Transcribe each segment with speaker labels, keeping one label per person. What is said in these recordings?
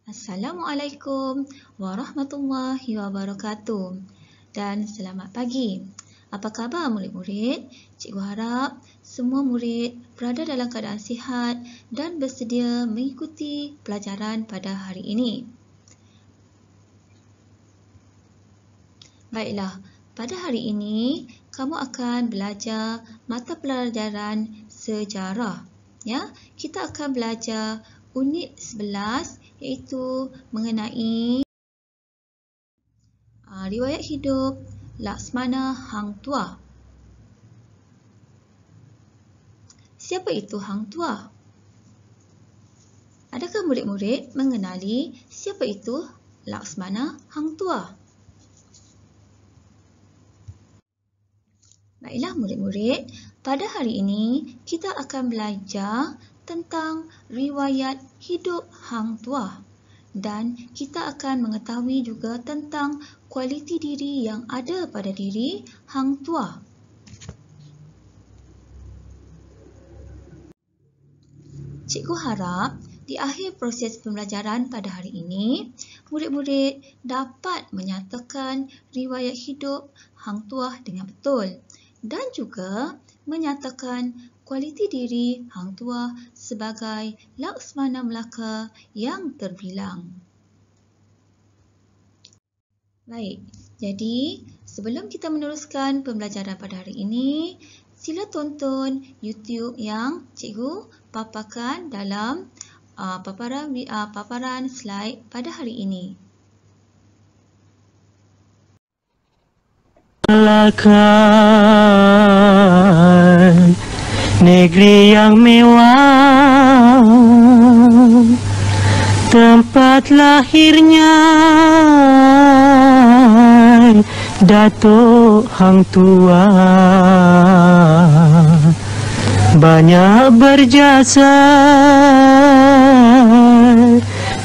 Speaker 1: Assalamualaikum warahmatullahi wabarakatuh dan selamat pagi. Apa khabar murid-murid? Cikgu harap semua murid berada dalam keadaan sihat dan bersedia mengikuti pelajaran pada hari ini. Baiklah, pada hari ini kamu akan belajar mata pelajaran sejarah. Ya, kita akan belajar unit 11 iaitu mengenai riwayat hidup Laksmana Hang Tuah. Siapa itu Hang Tuah? Adakah murid-murid mengenali siapa itu Laksmana Hang Tuah? Baiklah murid-murid, pada hari ini kita akan belajar tentang riwayat hidup Hang Tuah dan kita akan mengetahui juga tentang kualiti diri yang ada pada diri Hang Tuah. Cikgu harap di akhir proses pembelajaran pada hari ini, murid-murid dapat menyatakan riwayat hidup Hang Tuah dengan betul dan juga menyatakan kualiti diri Hang Tuah sebagai Laksmana Melaka yang terbilang. Baik, jadi sebelum kita meneruskan pembelajaran pada hari ini, sila tonton YouTube yang cikgu paparkan dalam paparan slide pada hari ini.
Speaker 2: Melaka, negeri yang mewah, tempat lahirnya Datuk Hang Tuah, banyak berjasa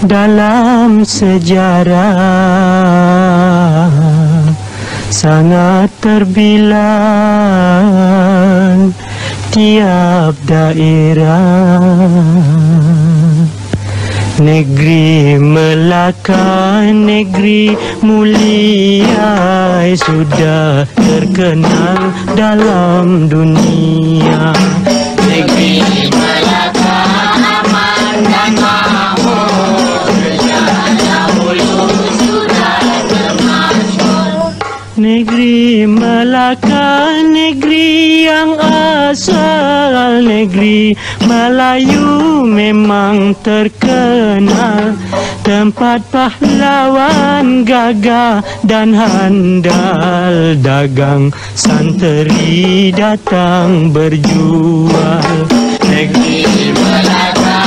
Speaker 2: dalam sejarah, sangat terbilang tiap daerah. Negeri Melaka, negeri mulia, sudah terkenal dalam dunia.
Speaker 3: Negeri Melaka aman dan makmur, sejak dahulu sudah termasyhur.
Speaker 2: Negeri Melaka, negeri yang asal, negeri Melayu memang terkenal, tempat pahlawan gagah dan handal, dagang santri datang berjual.
Speaker 3: Negeri Melaka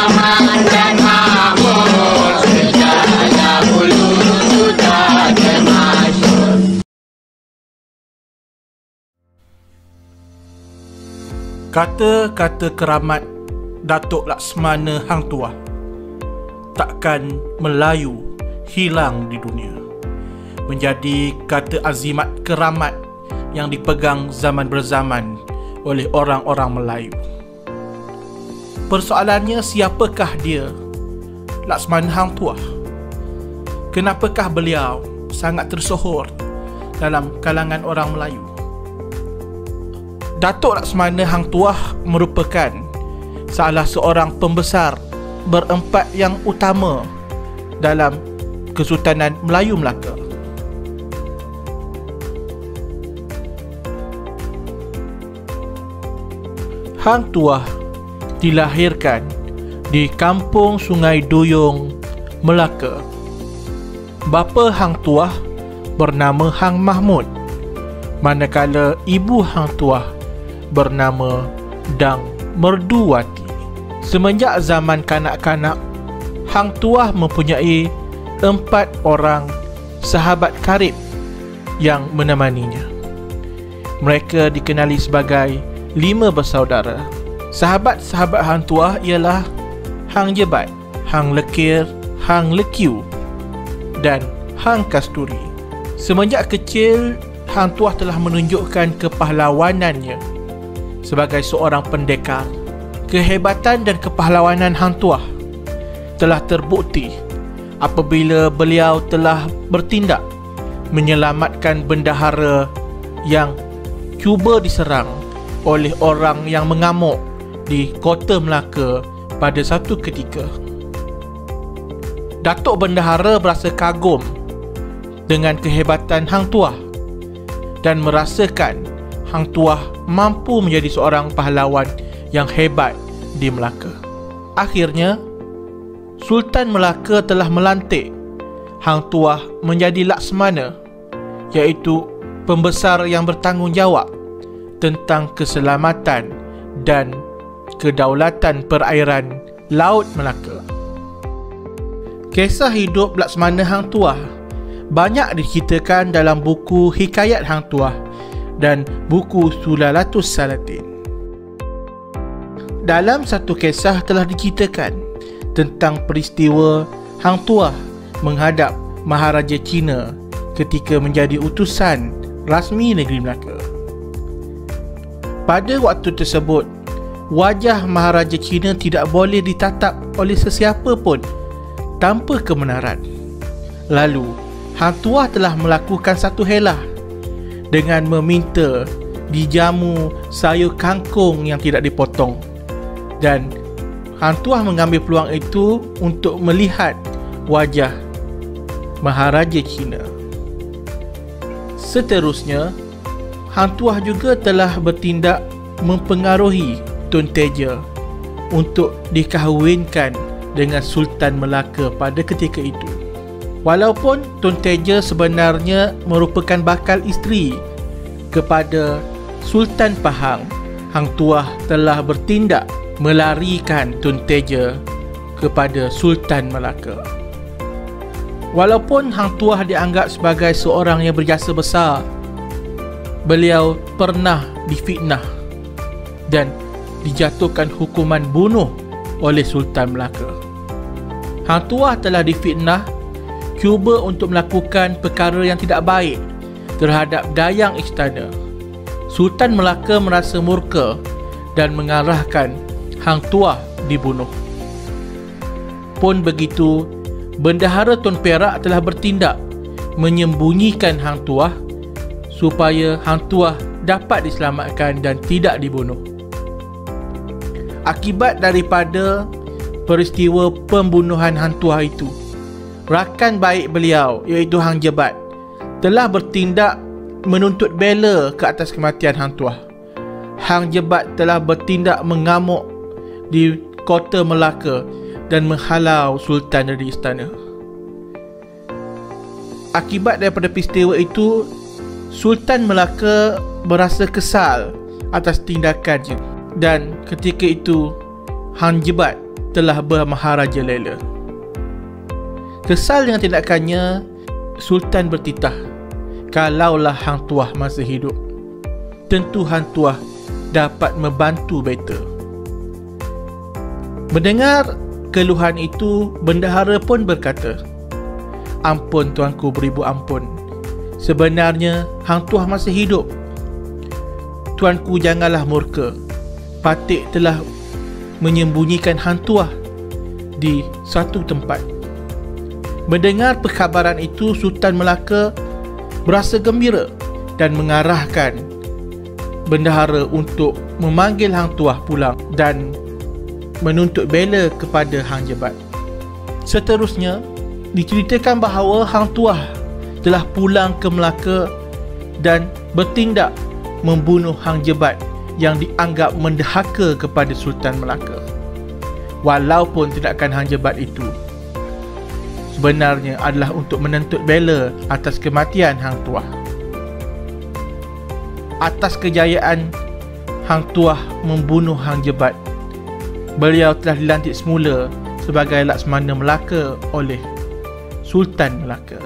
Speaker 3: aman dan makmur, sejak dahulu sudah termasyhur.
Speaker 4: Kata-kata keramat Datuk Laksmana Hang Tuah takkan melayu hilang di dunia, menjadi kata azimat keramat yang dipegang zaman berzaman oleh orang-orang Melayu. Persoalannya, siapakah dia Laksmana Hang Tuah? Kenapakah beliau sangat tersohor dalam kalangan orang Melayu? Datuk Laksmana Hang Tuah merupakan salah seorang pembesar berempat yang utama dalam Kesultanan Melayu Melaka. Hang Tuah dilahirkan di Kampung Sungai Duyung, Melaka. Bapa Hang Tuah bernama Hang Mahmud, manakala ibu Hang Tuah bernama Dang Merduwati. Semenjak zaman kanak-kanak, Hang Tuah mempunyai 4 orang sahabat karib yang menemaninya. Mereka dikenali sebagai 5 bersaudara. Sahabat-sahabat Hang Tuah ialah Hang Jebat, Hang Lekir, Hang Lekiu dan Hang Kasturi. Semenjak kecil, Hang Tuah telah menunjukkan kepahlawanannya sebagai seorang pendekar. Kehebatan dan kepahlawanan Hang Tuah telah terbukti apabila beliau telah bertindak menyelamatkan bendahara yang cuba diserang oleh orang yang mengamuk di Kota Melaka pada satu ketika. Datuk Bendahara berasa kagum dengan kehebatan Hang Tuah dan merasakan Hang Tuah mampu menjadi seorang pahlawan yang hebat di Melaka. Akhirnya, Sultan Melaka telah melantik Hang Tuah menjadi Laksmana, iaitu pembesar yang bertanggungjawab tentang keselamatan dan kedaulatan perairan Laut Melaka. Kisah hidup Laksmana Hang Tuah banyak diceritakan dalam buku Hikayat Hang Tuah dan buku Sulalatus Salatin. Dalam satu kisah telah diceritakan tentang peristiwa Hang Tuah menghadap Maharaja Cina ketika menjadi utusan rasmi negeri Melaka. Pada waktu tersebut, wajah Maharaja Cina tidak boleh ditatap oleh sesiapa pun tanpa kebenaran. Lalu, Hang Tuah telah melakukan satu helah dengan meminta dijamu sayur kangkung yang tidak dipotong, dan Hang Tuah mengambil peluang itu untuk melihat wajah Maharaja Cina. Seterusnya, Hang Tuah juga telah bertindak mempengaruhi Tun Teja untuk dikahwinkan dengan Sultan Melaka pada ketika itu. Walaupun Tun Teja sebenarnya merupakan bakal isteri kepada Sultan Pahang, Hang Tuah telah bertindak melarikan Tun Teja kepada Sultan Melaka. Walaupun Hang Tuah dianggap sebagai seorang yang berjasa besar, beliau pernah difitnah dan dijatuhkan hukuman bunuh oleh Sultan Melaka. Hang Tuah telah difitnah cuba untuk melakukan perkara yang tidak baik terhadap dayang istana. Sultan Melaka merasa murka dan mengarahkan Hang Tuah dibunuh. Pun begitu, Bendahara Tun Perak telah bertindak menyembunyikan Hang Tuah supaya Hang Tuah dapat diselamatkan dan tidak dibunuh. Akibat daripada peristiwa pembunuhan Hang Tuah itu, rakan baik beliau iaitu Hang Jebat telah bertindak menuntut bela ke atas kematian Hang Tuah. Hang Jebat telah bertindak mengamuk di Kota Melaka dan menghalau Sultan dari istana. Akibat daripada peristiwa itu, Sultan Melaka berasa kesal atas tindakannya, dan ketika itu Hang Jebat telah bermaharaja lela. Kesal dengan tindakannya, Sultan bertitah, kalaulah Hang Tuah masih hidup, tentu Hang Tuah dapat membantu beta. Mendengar keluhan itu, Bendahara pun berkata, ampun tuanku beribu ampun, sebenarnya Hang Tuah masih hidup. Tuanku janganlah murka, Patik telah menyembunyikan Hang Tuah di satu tempat. Mendengar perkhabaran itu, Sultan Melaka berasa gembira dan mengarahkan Bendahara untuk memanggil Hang Tuah pulang dan menuntut bela kepada Hang Jebat. Seterusnya, diceritakan bahawa Hang Tuah telah pulang ke Melaka dan bertindak membunuh Hang Jebat yang dianggap mendahaka kepada Sultan Melaka. Walaupun tindakan Hang Jebat itu sebenarnya adalah untuk menuntut bela atas kematian Hang Tuah. Atas kejayaan Hang Tuah membunuh Hang Jebat, beliau telah dilantik semula sebagai Laksmana Melaka oleh Sultan Melaka.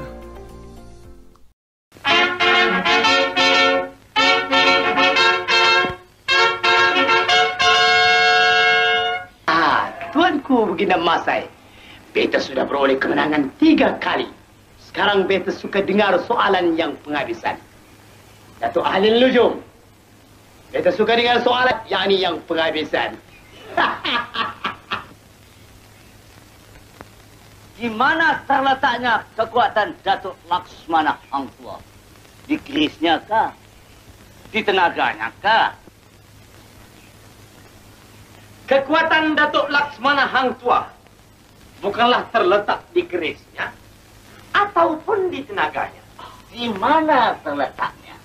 Speaker 3: Tuanku Baginda Masai, beta sudah beroleh kemenangan 3 kali. Sekarang beta suka dengar soalan yang penghabisan. Datuk Ahli Nujum, beta suka dengar soalan yang penghabisan. Di mana terletaknya kekuatan Datuk Laksmana Hang Tuah? Di kerisnya kah? Di tenaganya kah? Kekuatan Datuk Laksmana Hang Tuah bukanlah terletak di kerisnya ataupun di tenaganya. Di mana terletaknya?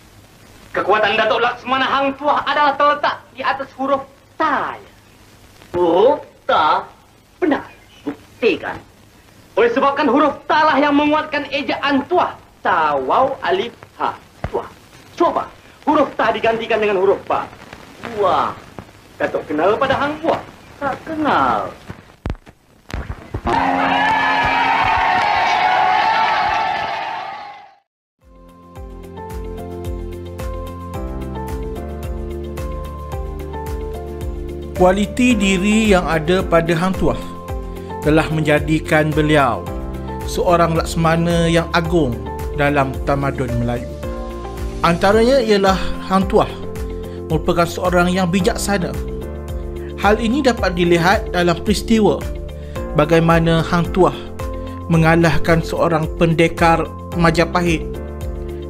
Speaker 3: Kekuatan Datuk Laksmana Hang Tuah adalah terletak di atas huruf Ta. Huruf Ta? Benar, buktikan. Oleh sebabkan huruf Ta lah yang menguatkan ejaan Tuah. Ta, waw, alif, ha, Tuah. Coba, huruf Ta digantikan dengan huruf Ba. Wah, Datuk kenal pada Hang Tuah? Tak kenal.
Speaker 4: Kualiti diri yang ada pada Hang Tuah telah menjadikan beliau seorang Laksmana yang agung dalam tamadun Melayu. Antaranya ialah Hang Tuah merupakan seorang yang bijaksana. Hal ini dapat dilihat dalam peristiwa bagaimana Hang Tuah mengalahkan seorang pendekar Majapahit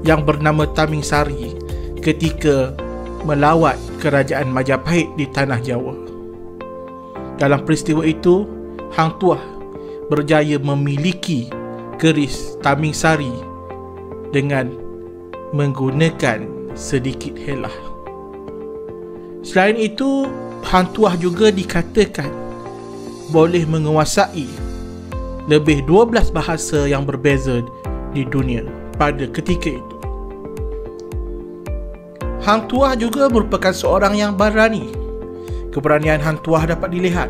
Speaker 4: yang bernama Taming Sari ketika melawat kerajaan Majapahit di tanah Jawa. Dalam peristiwa itu, Hang Tuah berjaya memiliki keris Taming Sari dengan menggunakan sedikit helah. Selain itu, Hang Tuah juga dikatakan boleh menguasai lebih 12 bahasa yang berbeza di dunia pada ketika itu. Hang Tuah juga merupakan seorang yang berani. Keberanian Hang Tuah dapat dilihat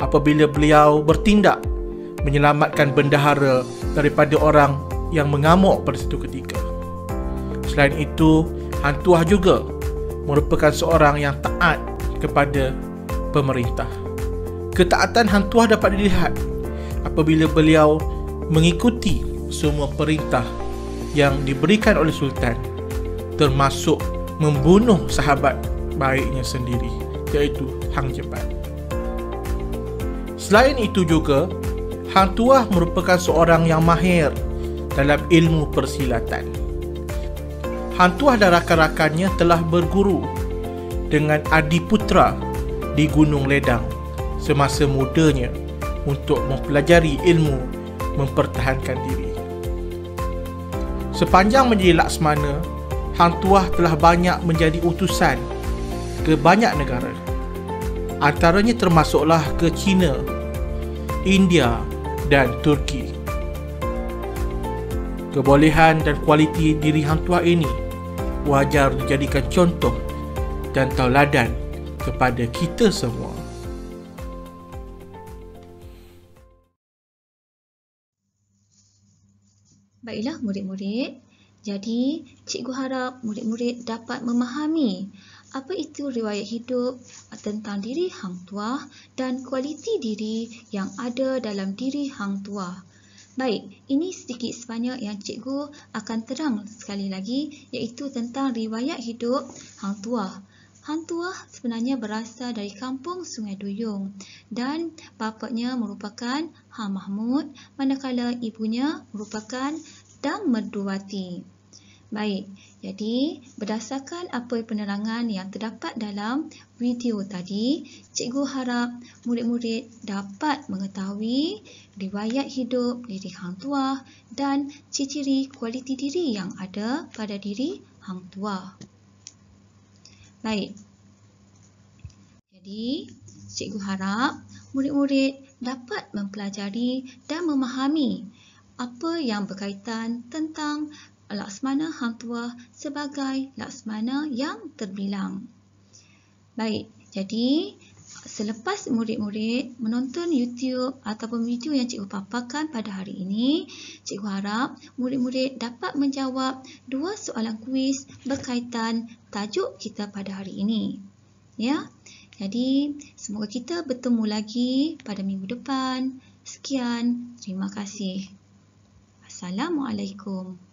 Speaker 4: apabila beliau bertindak menyelamatkan bendahara daripada orang yang mengamuk pada satu ketika. Selain itu, Hang Tuah juga merupakan seorang yang taat kepada pemerintah. Ketaatan Hang Tuah dapat dilihat apabila beliau mengikuti semua perintah yang diberikan oleh Sultan, termasuk membunuh sahabat baiknya sendiri, iaitu Hang Jebat. Selain itu juga, Hang Tuah merupakan seorang yang mahir dalam ilmu persilatan. Hang Tuah dan rakan-rakannya telah berguru dengan Adiputra di Gunung Ledang semasa mudanya untuk mempelajari ilmu mempertahankan diri. Sepanjang menjadi Laksmana, Hang Tuah telah banyak menjadi utusan ke banyak negara. Antaranya termasuklah ke China, India dan Turki. Kebolehan dan kualiti diri Hang Tuah ini wajar dijadikan contoh dan tauladan kepada kita semua.
Speaker 1: Baiklah murid-murid, jadi cikgu harap murid-murid dapat memahami apa itu riwayat hidup tentang diri Hang Tuah dan kualiti diri yang ada dalam diri Hang Tuah. Baik, ini sedikit sebanyak yang cikgu akan terang sekali lagi, iaitu tentang riwayat hidup Hang Tuah. Hang Tuah sebenarnya berasal dari kampung Sungai Duyung dan bapaknya merupakan Hang Mahmud, manakala ibunya merupakan Dang Merduwati. Baik, jadi berdasarkan apa penerangan yang terdapat dalam video tadi, cikgu harap murid-murid dapat mengetahui riwayat hidup diri Hang Tuah dan ciri-ciri kualiti diri yang ada pada diri Hang Tuah. Baik, jadi cikgu harap murid-murid dapat mempelajari dan memahami apa yang berkaitan tentang Laksmana Hang Tuah sebagai Laksmana yang terbilang. Baik, jadi selepas murid-murid menonton YouTube ataupun video yang cikgu paparkan pada hari ini, cikgu harap murid-murid dapat menjawab 2 soalan kuis berkaitan tajuk kita pada hari ini. Ya, jadi semoga kita bertemu lagi pada minggu depan. Sekian, terima kasih. Assalamualaikum.